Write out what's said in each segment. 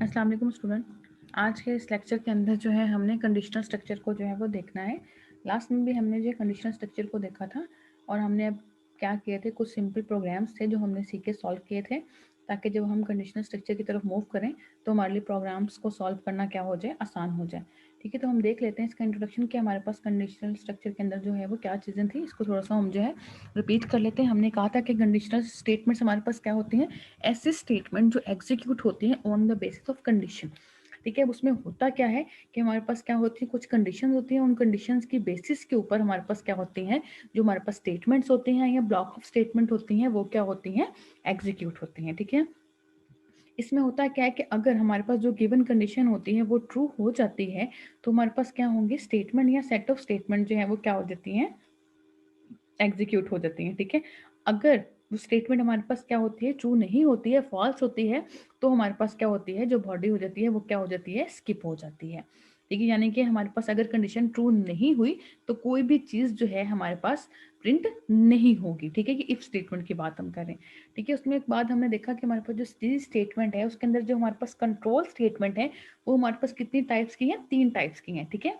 अस्सलाम वालेकुम स्टूडेंट। आज के इस लेक्चर के अंदर जो है हमने कंडीशनल स्ट्रक्चर को जो है वो देखना है। लास्ट में भी हमने जो कंडीशनल स्ट्रक्चर को देखा था और हमने अब क्या किए थे, कुछ सिंपल प्रोग्राम्स थे जो हमने सीख के सॉल्व किए थे, ताकि जब हम कंडीशनल स्ट्रक्चर की तरफ मूव करें तो हमारे लिए प्रोग्राम्स को सॉल्व करना क्या हो जाए, आसान हो जाए। ठीक है, तो हम देख लेते हैं इसका इंट्रोडक्शन कि हमारे पास कंडीशनल स्ट्रक्चर के अंदर जो है वो क्या चीज़ें थी। इसको थोड़ा सा हम जो है रिपीट कर लेते हैं। हमने कहा था कि कंडीशनल स्टेटमेंट्स हमारे पास क्या होती हैं, ऐसे स्टेटमेंट जो एग्जीक्यूट होती हैं on the basis of condition. ठीक है, अब उसमें होता क्या है कि हमारे पास क्या होती है, कुछ कंडीशन होती हैं, उन कंडीशंस की बेसिस के ऊपर हमारे पास क्या होती हैं, जो हमारे पास स्टेटमेंट्स होती हैं या ब्लॉक ऑफ स्टेटमेंट होती हैं, वो क्या होती हैं, एग्जीक्यूट होती हैं। ठीक है, इसमें होता क्या है कि अगर हमारे पास जो गिवन कंडीशन होती है वो ट्रू हो जाती है तो हमारे पास क्या होंगे, स्टेटमेंट या सेट ऑफ स्टेटमेंट जो है वो क्या हो जाती हैं, एग्जीक्यूट हो जाती हैं। ठीक है, अगर वो स्टेटमेंट हमारे पास क्या होती है, ट्रू नहीं होती है, फॉल्स होती है, तो हमारे पास क्या होती है, जो बॉडी हो जाती है वो क्या हो जाती है, स्किप हो जाती है। ठीक है, यानी कि हमारे पास अगर कंडीशन ट्रू नहीं हुई तो कोई भी चीज़ जो है हमारे पास प्रिंट नहीं होगी। ठीक है, कि इफ स्टेटमेंट की बात हम करें। ठीक है, उसमें एक बात हमने देखा कि हमारे पास जो स्टेटमेंट है उसके अंदर जो हमारे पास कंट्रोल स्टेटमेंट है वो हमारे पास कितनी टाइप्स की है, 3 टाइप्स की हैं। ठीक है,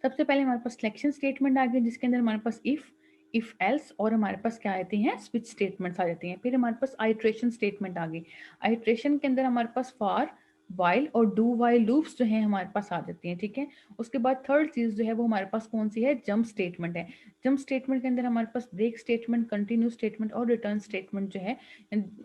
सबसे पहले हमारे पास सिलेक्शन स्टेटमेंट आ गई, जिसके अंदर हमारे पास इफ एल्स और हमारे पास क्या आती हैं, स्विच स्टेटमेंट्स आ जाती हैं। फिर हमारे पास आइट्रेशन स्टेटमेंट आ गई। आइट्रेशन के अंदर हमारे पास फॉर, वाइल और डू वाइल लूप्स जो है हमारे पास आ जाती हैं। ठीक है, उसके बाद थर्ड चीज जो है वो हमारे पास कौन सी है, जंप स्टेटमेंट है। जंप स्टेटमेंट के अंदर हमारे पास ब्रेक स्टेटमेंट, कंटिन्यू स्टेटमेंट और रिटर्न स्टेटमेंट जो है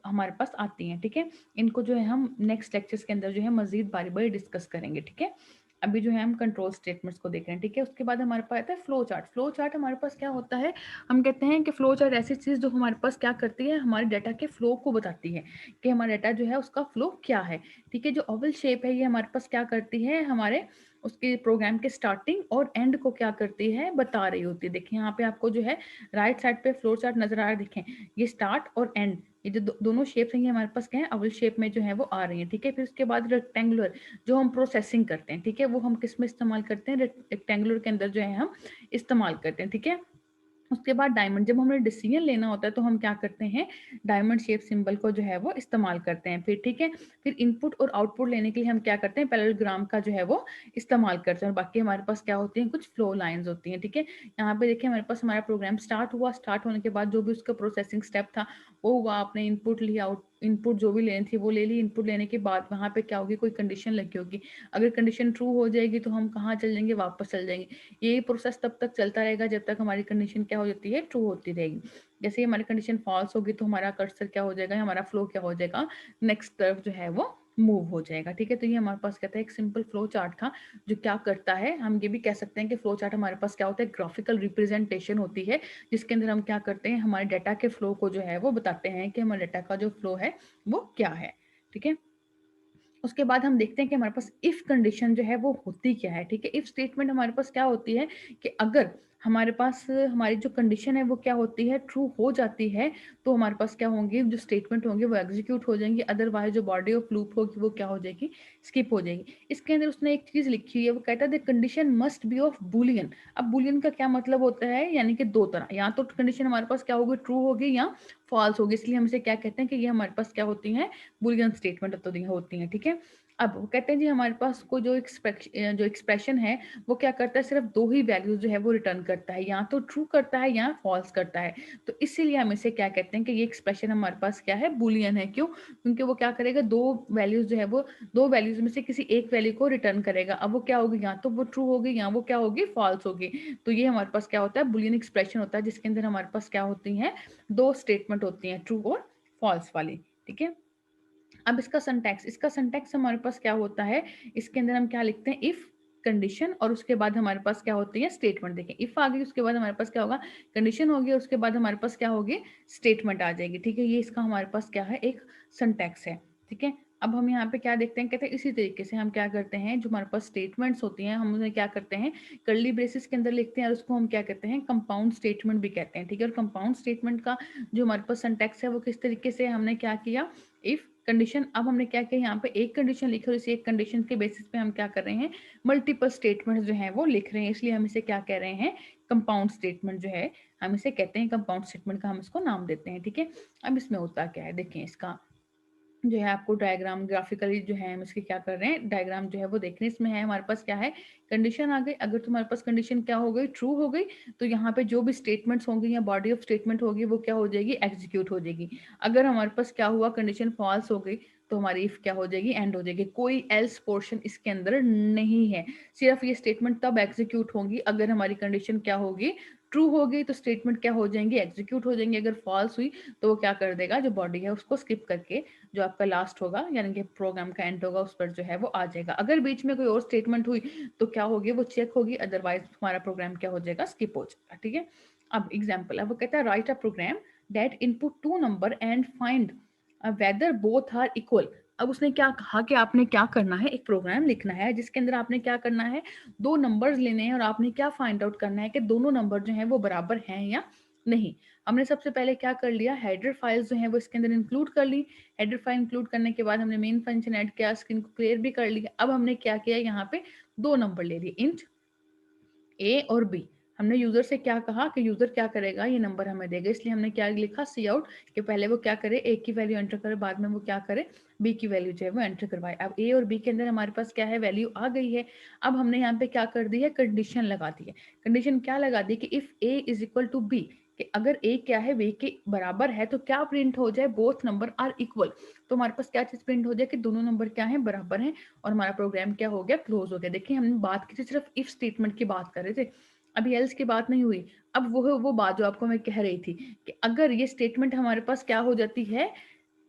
हमारे पास आती हैं। ठीक है, इनको जो है हम नेक्स्ट लेक्चर्स के अंदर जो है मजीद बारी बारी डिस्कस करेंगे। ठीक है, अभी जो है हम कंट्रोल स्टेटमेंट्स को देख रहे हैं। ठीक है, उसके बाद हमारे पास आता है फ्लो चार्ट। फ्लो चार्ट हमारे पास क्या होता है, हम कहते हैं कि फ्लो चार्ट ऐसी चीज़ जो हमारे पास क्या करती है, हमारे डाटा के फ्लो को बताती है कि हमारा डाटा जो है उसका फ्लो क्या है। ठीक है, जो ओवल शेप है ये हमारे पास क्या करती है, हमारे उसके प्रोग्राम के स्टार्टिंग और एंड को क्या करती है, बता रही होती है। देखिए यहाँ पे आपको जो है राइट साइड पे फ्लो चार्ट नजर आ रहा है। देखें, ये स्टार्ट और एंड, ये जो दोनों शेप्स हैं ये हमारे पास क्या है, ओवल शेप में जो है वो आ रही है। ठीक है, फिर उसके बाद रेक्टेंगुलर जो हम प्रोसेसिंग करते हैं। ठीक है, वो हम किस में इस्तेमाल करते हैं, रेक्टेंगुलर के अंदर जो है हम इस्तेमाल करते हैं। ठीक है, उसके बाद डायमंड, जब हमें डिसीजन लेना होता है तो हम क्या करते हैं, डायमंड शेप सिंबल को जो है वो इस्तेमाल करते हैं। फिर ठीक है, फिर इनपुट और आउटपुट लेने के लिए हम क्या करते हैं, पैरेललोग्राम का जो है वो इस्तेमाल करते हैं। और बाकी हमारे पास क्या होती हैं, कुछ फ्लो लाइंस होती हैं। ठीक है, यहाँ पे देखिए हमारे पास हमारा प्रोग्राम स्टार्ट हुआ, स्टार्ट होने के बाद जो भी उसका प्रोसेसिंग स्टेप था वो हुआ, आपने इनपुट लिया, आउट इनपुट जो भी लेनी थी वो ले ली। इनपुट लेने के बाद वहाँ पे क्या होगी, कोई कंडीशन लगी होगी। अगर कंडीशन ट्रू हो जाएगी तो हम कहाँ चल जाएंगे, वापस चल जाएंगे। यही प्रोसेस तब तक चलता रहेगा जब तक हमारी कंडीशन क्या हो जाती है, ट्रू होती रहेगी। जैसे ही हमारी कंडीशन फॉल्स होगी तो हमारा कर्सर क्या हो जाएगा, हमारा फ्लो क्या हो जाएगा, नेक्स्ट तरफ जो है वो मूव हो जाएगा। ठीक है, तो ये हमारे पास कहता है एक सिंपल फ्लो चार्ट था जो क्या करता है, हम ये भी कह सकते हैं कि फ्लो चार्ट हमारे पास क्या होता है, ग्राफिकल रिप्रेजेंटेशन होती है, जिसके अंदर हम क्या करते हैं, हमारे डाटा के फ्लो को जो है वो बताते हैं कि हमारे डाटा का जो फ्लो है वो क्या है। ठीक है, उसके बाद हम देखते हैं कि हमारे पास इफ कंडीशन जो है वो होती क्या है। ठीक है, इफ स्टेटमेंट हमारे पास क्या होती है कि अगर हमारे पास हमारी जो कंडीशन है वो क्या होती है, ट्रू हो जाती है, तो हमारे पास क्या होंगे, जो स्टेटमेंट होंगे वो एग्जीक्यूट हो जाएंगे। अदरवाइज जो बॉडी ऑफ लूप होगी वो क्या हो जाएगी, स्किप हो जाएगी। इसके अंदर उसने एक चीज लिखी हुई है, वो कहता है the condition must be of Boolean. अब बुलियन का क्या मतलब होता है, यानी कि दो तरह, या तो कंडीशन हमारे पास क्या होगी, ट्रू होगी या फॉल्स होगी। इसलिए हम इसे क्या कहते हैं कि ये हमारे पास क्या होती हैं, बुलियन स्टेटमेंट होती हैं। ठीक है, अब वो कहते हैं जी हमारे पास को जो एक्सप्रेशन है वो क्या करता है, सिर्फ दो ही वैल्यूज जो है वो रिटर्न करता है, या तो ट्रू करता है या फॉल्स करता है। तो इसीलिए हम इसे क्या कहते हैं कि ये एक्सप्रेशन हमारे पास क्या है, बुलियन है। क्यों, क्योंकि वो क्या करेगा, दो वैल्यूज जो है वो, दो वैल्यूज में से किसी एक वैल्यू को रिटर्न करेगा। अब वो क्या होगी, या तो वो ट्रू होगी या वो क्या होगी, फॉल्स होगी। तो ये हमारे पास क्या होता है, बुलियन एक्सप्रेशन होता है, जिसके अंदर हमारे पास क्या होती है, दो स्टेटमेंट होती हैं, ट्रू और फॉल्स वाली। ठीक है, अब इसका सिंटैक्स हमारे पास क्या होता है, इसके अंदर हम क्या लिखते हैं, इफ कंडीशन और उसके बाद हमारे पास क्या होती है, स्टेटमेंट। देखें, इफ आ गई उसके बाद हमारे पास क्या होगा, कंडीशन होगी और उसके बाद हमारे पास क्या होगी, स्टेटमेंट आ जाएगी। ठीक है, ये इसका हमारे पास क्या है, एक सिंटैक्स है। ठीक है, अब हम यहाँ पे क्या देखते हैं, कहते हैं इसी तरीके से हम क्या करते हैं, जो हमारे पास स्टेटमेंट्स होती हैं हम उन्हें क्या करते हैं, कर्ली ब्रेसेस के अंदर लिखते हैं और उसको हम क्या कहते हैं, कंपाउंड स्टेटमेंट भी कहते हैं। ठीक है, और कंपाउंड स्टेटमेंट का जो हमारे पास सिंटैक्स है वो किस तरीके से हमने क्या किया, इफ कंडीशन। अब हमने क्या किया, यहाँ पे एक कंडीशन लिखी और इसी एक कंडीशन के बेसिस पे हम क्या कर रहे हैं, मल्टीपल स्टेटमेंट जो है वो लिख रहे हैं, इसलिए हम इसे क्या कह रहे हैं, कंपाउंड स्टेटमेंट जो है हम इसे कहते हैं, कंपाउंड स्टेटमेंट का हम इसको नाम देते हैं। ठीक है, अब इसमें होता क्या है, देखें इसका जो है आपको डायग्राम ग्राफिकली जो है हम इसके क्या कर रहे हैं, डायग्राम जो है वो देखने इसमें है। हमारे पास क्या है, कंडीशन आ गई। अगर तुम्हारे पास कंडीशन क्या हो गई, ट्रू हो गई, तो यहाँ पे जो भी स्टेटमेंट्स होंगी या बॉडी ऑफ स्टेटमेंट होगी वो क्या हो जाएगी, एग्जीक्यूट हो जाएगी। अगर हमारे पास क्या हुआ, कंडीशन फॉल्स हो गई, तो हमारी इफ क्या हो जाएगी, एंड हो जाएगी। कोई एल्स पोर्शन इसके अंदर नहीं है। सिर्फ ये स्टेटमेंट तब एग्जीक्यूट होंगी अगर हमारी कंडीशन क्या होगी, ट्रू होगी, तो स्टेटमेंट क्या हो जाएंगे, एग्जीक्यूट हो जाएंगे। अगर फॉल्स हुई तो वो क्या कर देगा, जो बॉडी है उसको स्किप करके जो आपका लास्ट होगा यानी कि प्रोग्राम का एंड होगा उस पर जो है वो आ जाएगा। अगर बीच में कोई और स्टेटमेंट हुई तो क्या होगी, वो चेक होगी, अदरवाइज हमारा प्रोग्राम क्या हो जाएगा, स्किप हो जाएगा। ठीक है। अब एग्जाम्पल, अब वो कहता है write a program that input two number and find whether both are equal. अब उसने क्या कहा कि आपने क्या करना है, एक प्रोग्राम लिखना है जिसके अंदर आपने क्या करना है, दो नंबर्स लेने हैं और आपने क्या फाइंड आउट करना है कि दोनों नंबर जो हैं वो बराबर हैं या नहीं। हमने सबसे पहले क्या कर लिया, हेडर फाइल्स जो हैं वो इसके अंदर इंक्लूड कर ली। हेडर फाइल इंक्लूड करने के बाद हमने मेन फंक्शन ऐड किया, स्क्रीन को क्लियर भी कर लिया। अब हमने क्या किया, यहाँ पे दो नंबर ले लिए, इंट ए और बी। हमने यूजर से क्या कहा कि यूजर क्या करेगा, ये नंबर हमें देगा, इसलिए हमने क्या लिखा, सी आउट, कि पहले वो क्या करे, ए की वैल्यू एंटर करे, बाद में वो क्या करे, बी की वैल्यू जो है वो एंटर करवाए। अब ए और बी के अंदर हमारे पास क्या है, वैल्यू आ गई है। अब हमने यहाँ पे क्या कर दी है, कंडीशन लगा दी है। कंडीशन क्या लगा दी कि if A is equal to B, कि अगर ए क्या है बी के बराबर है तो क्या प्रिंट हो जाए, बोथ नंबर आर इक्वल। तो हमारे पास क्या चीज प्रिंट हो जाए कि दोनों नंबर क्या है, बराबर है, और हमारा प्रोग्राम क्या हो गया, क्लोज हो गया। देखिए हमने बात की थी सिर्फ इफ स्टेटमेंट की बात कर रहे थे, अभी एल्स की बात नहीं हुई। अब वो बात जो आपको मैं कह रही थी कि अगर ये स्टेटमेंट हमारे पास क्या हो जाती है,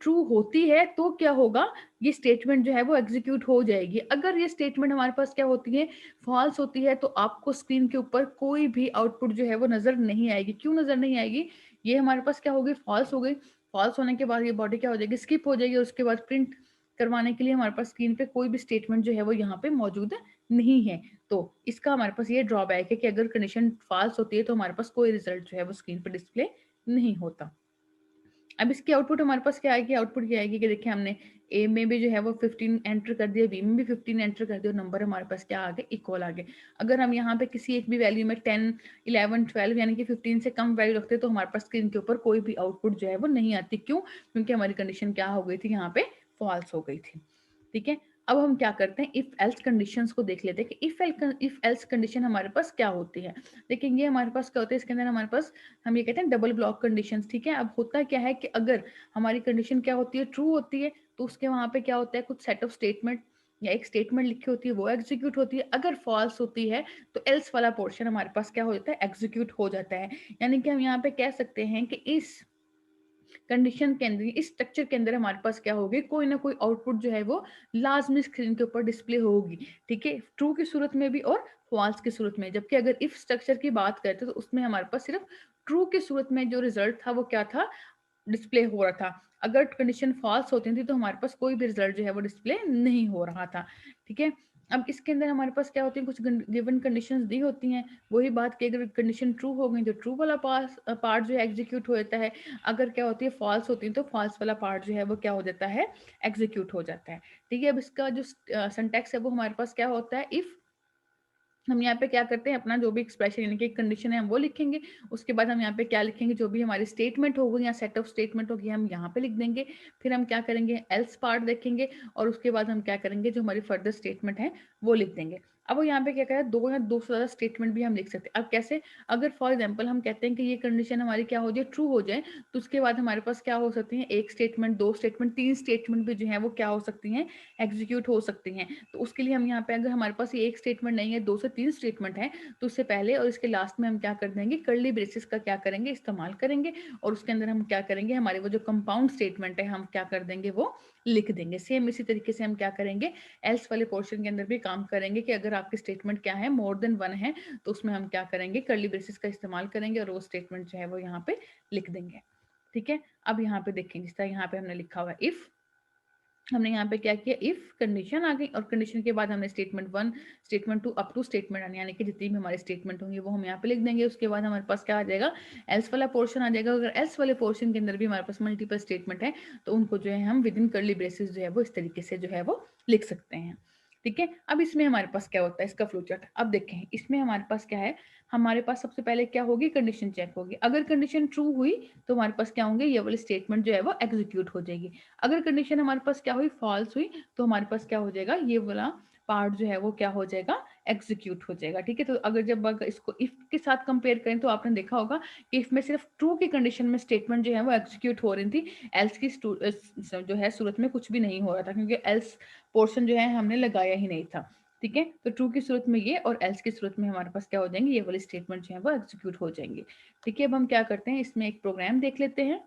ट्रू होती है, तो क्या होगा, ये स्टेटमेंट जो है वो एग्जीक्यूट हो जाएगी। अगर ये स्टेटमेंट हमारे पास क्या होती है, फॉल्स होती है, तो आपको स्क्रीन के ऊपर कोई भी आउटपुट जो है वो नजर नहीं आएगी। क्यों नजर नहीं आएगी, ये हमारे पास क्या होगी, फॉल्स हो गई। फॉल्स होने के बाद ये बॉडी क्या हो जाएगी, स्किप हो जाएगी, और उसके बाद प्रिंट करवाने के लिए हमारे पास स्क्रीन पे कोई भी स्टेटमेंट जो है वो यहाँ पे मौजूद नहीं है। तो इसका हमारे पास ये ड्रॉबैक है कि अगर कंडीशन फॉल्स होती है तो हमारे पास कोई रिजल्ट जो है वो स्क्रीन पर डिस्प्ले नहीं होता। अब इसकी आउटपुट हमारे पास क्या आएगी, आउटपुट क्या आएगी कि देखिए हमने ए में भी जो है वो 15 एंटर कर दिया, बी में भी 15 एंटर कर दिया, और नंबर हमारे पास क्या आ गए, इक्वल आ गए। अगर हम यहाँ पे किसी एक भी वैल्यू में 10, 11, 12 यानी कि 15 से कम वैल्यू रखते तो हमारे पास स्क्रीन के ऊपर कोई भी आउटपुट जो है वो नहीं आती। क्यों, क्योंकि हमारी कंडीशन क्या हो गई थी, यहाँ पे फॉल्स हो गई थी। ठीक है। अब हम क्या करते हैं, इफ एल्स कंडीशंस को देख लेते हैं कि इफ एल्स कंडीशन हमारे पास क्या होती है। देखिए ये हमारे पास क्या होता है, इसके अंदर हमारे पास हम ये कहते हैं डबल ब्लॉक कंडीशंस। ठीक है। अब होता क्या है कि अगर हमारी कंडीशन क्या होती है, ट्रू होती है, तो उसके वहां पे क्या होता है, कुछ सेट ऑफ स्टेटमेंट या एक स्टेटमेंट लिखी होती है वो एग्जीक्यूट होती है। अगर फॉल्स होती है तो एल्स वाला पोर्शन हमारे पास क्या हो जाता है, एग्जीक्यूट हो जाता है। यानी कि हम यहाँ पे कह सकते हैं कि इस कंडीशन के अंदर, इस स्ट्रक्चर के अंदर हमारे पास क्या होगी, कोई ना कोई आउटपुट जो है वो लाजमी स्क्रीन के ऊपर डिस्प्ले होगी। ठीक है, ट्रू की सूरत में भी और फॉल्स की सूरत में। जबकि अगर इफ स्ट्रक्चर की बात करते तो उसमें हमारे पास सिर्फ ट्रू की सूरत में जो रिजल्ट था वो क्या था, डिस्प्ले हो रहा था। अगर कंडीशन फॉल्स होती थी तो हमारे पास कोई भी रिजल्ट जो है वो डिस्प्ले नहीं हो रहा था। ठीक है। अब इसके अंदर हमारे पास क्या होती है, कुछ गिवन कंडीशंस दी होती हैं। वही बात की, अगर कंडीशन ट्रू हो गई तो ट्रू वाला पार्ट जो है एग्जीक्यूट हो जाता है। अगर क्या होती है, फॉल्स होती है, तो फॉल्स वाला पार्ट जो है वो क्या हो जाता है, एग्जीक्यूट हो जाता है। ठीक है। अब इसका जो सिंटैक्स है वो हमारे पास क्या होता है, इफ हम यहाँ पे क्या करते हैं, अपना जो भी एक्सप्रेशन यानी कि कंडीशन है हम वो लिखेंगे। उसके बाद हम यहाँ पे क्या लिखेंगे, जो भी हमारी स्टेटमेंट होगी या सेट ऑफ स्टेटमेंट होगी हम यहाँ पे लिख देंगे। फिर हम क्या करेंगे, एल्स पार्ट देखेंगे, और उसके बाद हम क्या करेंगे, जो हमारी फर्दर स्टेटमेंट है वो लिख देंगे। अब वो यहाँ पे क्या करें, दो या दो से ज्यादा स्टेटमेंट भी हम लिख सकते हैं। अब कैसे, अगर फॉर एग्जाम्पल हम कहते हैं कि ये कंडीशन हमारी क्या हो जाए, ट्रू हो जाए, तो उसके बाद हमारे पास क्या हो सकती है, एक स्टेटमेंट, दो स्टेटमेंट, तीन स्टेटमेंट भी जो है वो क्या हो सकती हैं, एग्जीक्यूट हो सकती हैं। तो उसके लिए हम यहाँ पे, अगर हमारे पास ये एक स्टेटमेंट नहीं है, दो से तीन स्टेटमेंट है, तो उससे पहले और इसके लास्ट में हम क्या कर देंगे, कर्ली ब्रेसेस का क्या करेंगे, इस्तेमाल करेंगे। और उसके अंदर हम क्या करेंगे, हमारे वो जो कंपाउंड स्टेटमेंट है हम क्या कर देंगे, वो लिख देंगे। सेम इसी तरीके से हम क्या करेंगे, एल्स वाले पोर्शन के अंदर भी काम करेंगे कि अगर आपकी स्टेटमेंट क्या है, मोर देन वन है, तो उसमें हम क्या करेंगे, कर्ली ब्रेसेस का इस्तेमाल करेंगे और वो स्टेटमेंट जो है वो यहाँ पे लिख देंगे। ठीक है। अब यहाँ पे देखेंगे, जिस तरह यहाँ पे हमने लिखा हुआ है, इफ हमने यहाँ पे क्या किया, इफ कंडीशन आ गई, और कंडीशन के बाद हमने statement one, statement two, up to statement आने, यानी कि जितनी भी हमारी स्टेटमेंट होंगी वो हम यहाँ पे लिख देंगे। उसके बाद हमारे पास क्या आ जाएगा, एल्स वाला पोर्शन आ जाएगा। अगर एल्स वाले पोर्शन के अंदर भी हमारे पास मल्टीपल स्टेटमेंट है तो उनको जो है हम विद इन कर्ली ब्रेसेस जो है वो इस तरीके से जो है वो लिख सकते हैं। ठीक है। अब इसमें हमारे पास क्या होता है, इसका फ्लो चार्ट अब देखें। इसमें हमारे पास क्या है, हमारे पास सबसे पहले क्या होगी, कंडीशन चेक होगी। अगर कंडीशन ट्रू हुई तो हमारे पास क्या होंगे, ये वाली स्टेटमेंट जो है वो एग्जीक्यूट हो जाएगी। अगर कंडीशन हमारे पास क्या हुई, फॉल्स हुई, तो हमारे पास क्या हो जाएगा, ये वाला पार्ट जो है वो क्या हो जाएगा, एग्जीक्यूट हो जाएगा। ठीक है। तो अगर जब इसको इफ के साथ कंपेयर करें तो आपने देखा होगा कि इफ में सिर्फ ट्रू की कंडीशन में स्टेटमेंट जो है वो एग्जीक्यूट हो रही थी, एल्स की जो है सूरत में कुछ भी नहीं हो रहा था, क्योंकि एल्स पोर्शन जो है हमने लगाया ही नहीं था। ठीक है। तो ट्रू की सूरत में ये और एल्स की सूरत में हमारे पास क्या हो जाएंगे, ये वाली स्टेटमेंट जो है वो एग्जीक्यूट हो जाएंगे। ठीक है। अब हम क्या करते हैं, इसमें एक प्रोग्राम देख लेते हैं।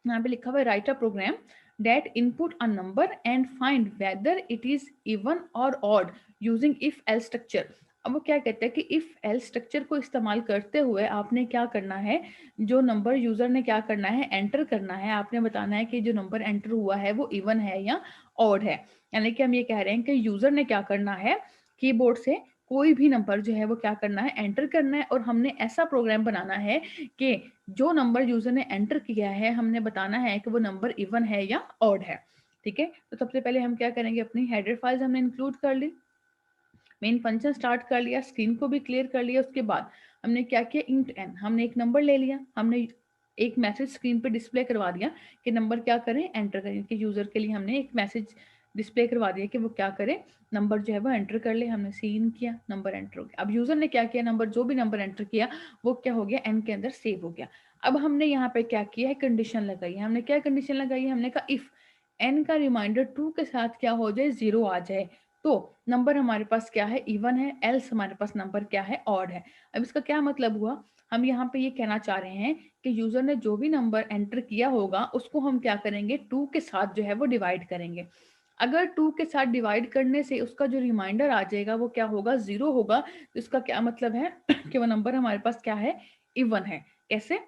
यहाँ पे लिखा हुआ है write a program that input a number and find whether it is even or odd using if else structure. अब वो क्या कहते हैं कि इफ एल्स स्ट्रक्चर को इस्तेमाल करते हुए आपने क्या करना है, जो नंबर यूजर ने क्या करना है, एंटर करना है। आपने बताना है कि जो नंबर एंटर हुआ है वो इवन है या ऑड है। यानी कि हम ये कह रहे हैं कि यूजर ने क्या करना है, कीबोर्ड से कोई भी नंबर जो है वो क्या करना है, एंटर करना है। और हमने ऐसा प्रोग्राम बनाना है कि जो नंबर यूजर ने एंटर किया है, हमने बताना है कि वो नंबर इवन है या ऑड है। ठीक है। तो सबसे पहले हम क्या करेंगे, अपनी हेडर फाइल्स हमने इंक्लूड कर ली, मेन फंक्शन स्टार्ट कर लिया, स्क्रीन को भी क्लियर कर लिया। उसके बाद हमने क्या किया, इंट एन, हमने एक नंबर ले लिया, हमने एक मैसेज स्क्रीन पे डिस्प्ले करवा दिया कि नंबर क्या करें, एंटर करें। कि यूजर के लिए हमने एक मैसेज डिस्प्ले करवा दिया कि वो क्या करे, नंबर जो है वो एंटर कर ले। हमने सीन किया, नंबर एंटर हो गया। अब यूजर ने क्या किया, नंबर जो भी नंबर एंटर किया वो क्या हो गया, एन के अंदर सेव हो गया। अब हमने यहाँ पे क्या किया है, कंडीशन लगाई है। हमने क्या कंडीशन लगाई है, हमने कहा इफ एन का रिमाइंडर टू के साथ क्या हो जाए, जीरो आ जाए, तो नंबर हमारे पास क्या है, इवन है, एल्स हमारे पास नंबर क्या है, ऑड है। अब इसका क्या मतलब हुआ, हम यहाँ पे ये कहना चाह रहे हैं कि यूजर ने जो भी नंबर एंटर किया होगा उसको हम क्या करेंगे, टू के साथ जो है वो डिवाइड करेंगे। अगर टू के साथ डिवाइड करने से उसका जो रिमाइंडर आ जाएगा वो क्या होगा, जीरो होगा। तो इसका क्या मतलब है कि वो नंबर हमारे पास क्या है, इवन है। कैसे,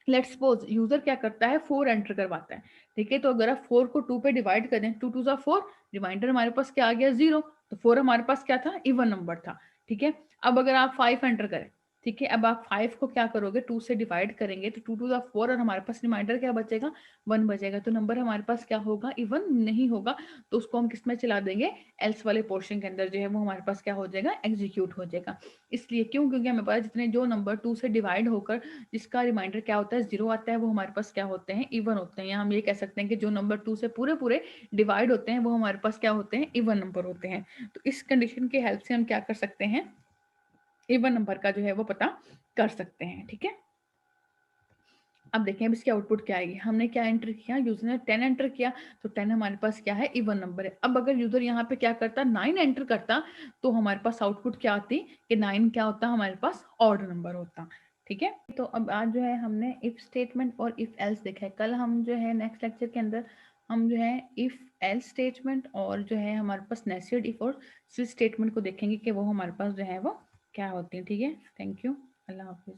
लेट्स सपोज यूजर क्या करता है, फोर एंटर करवाता है। ठीक है। तो अगर आप फोर को टू पे डिवाइड कर दें, टू टू सा फोर, रिमाइंडर हमारे पास क्या आ गया, जीरो। तो फोर हमारे पास क्या था, इवन नंबर था। ठीक है। अब अगर आप फाइव एंटर करें, ठीक है, अब आप फाइव को क्या करोगे, टू से डिवाइड करेंगे, तो टू टू सा फोर और हमारे पास रिमाइंडर क्या बचेगा, वन बचेगा। तो नंबर हमारे पास क्या होगा, इवन नहीं होगा। तो उसको हम किस में चला देंगे, एल्स वाले पोर्शन के अंदर जो है वो हमारे पास क्या हो जाएगा, एग्जीक्यूट हो जाएगा। इसलिए क्यों, क्योंकि हमें पता जितने जो नंबर टू से डिवाइड होकर जिसका रिमाइंडर क्या होता है, जीरो आता है, वो हमारे पास क्या होते हैं, इवन होते हैं। या हम ये कह सकते हैं कि जो नंबर टू से पूरे पूरे डिवाइड होते हैं वो हमारे पास क्या होते हैं, इवन नंबर होते हैं। तो इस कंडीशन की हेल्प से हम क्या कर सकते हैं, इवन नंबर का जो है वो पता कर सकते हैं। ठीक है। अब देखें अब इसकी आउटपुट क्या आएगी। हमने क्या एंटर किया, यूजर ने 10 एंटर किया, तो 10 हमारे पास क्या है, इवन नंबर है। अब अगर यूजर यहाँ पे क्या करता, 9 एंटर करता, तो हमारे पास आउटपुट क्या आती कि 9 क्या होता, हमारे पास ऑड नंबर होता। ठीक है। तो अब आज जो है हमने इफ स्टेटमेंट और इफ एल्स देखा है। कल हम जो है नेक्स्ट लेक्चर के अंदर हम जो है इफ एल्स स्टेटमेंट और जो है हमारे पास नेस्टेड इफ और स्विच स्टेटमेंट को देखेंगे कि वो हमारे पास जो है वो क्या होती है। ठीक है। Thank you. Allah Hafiz.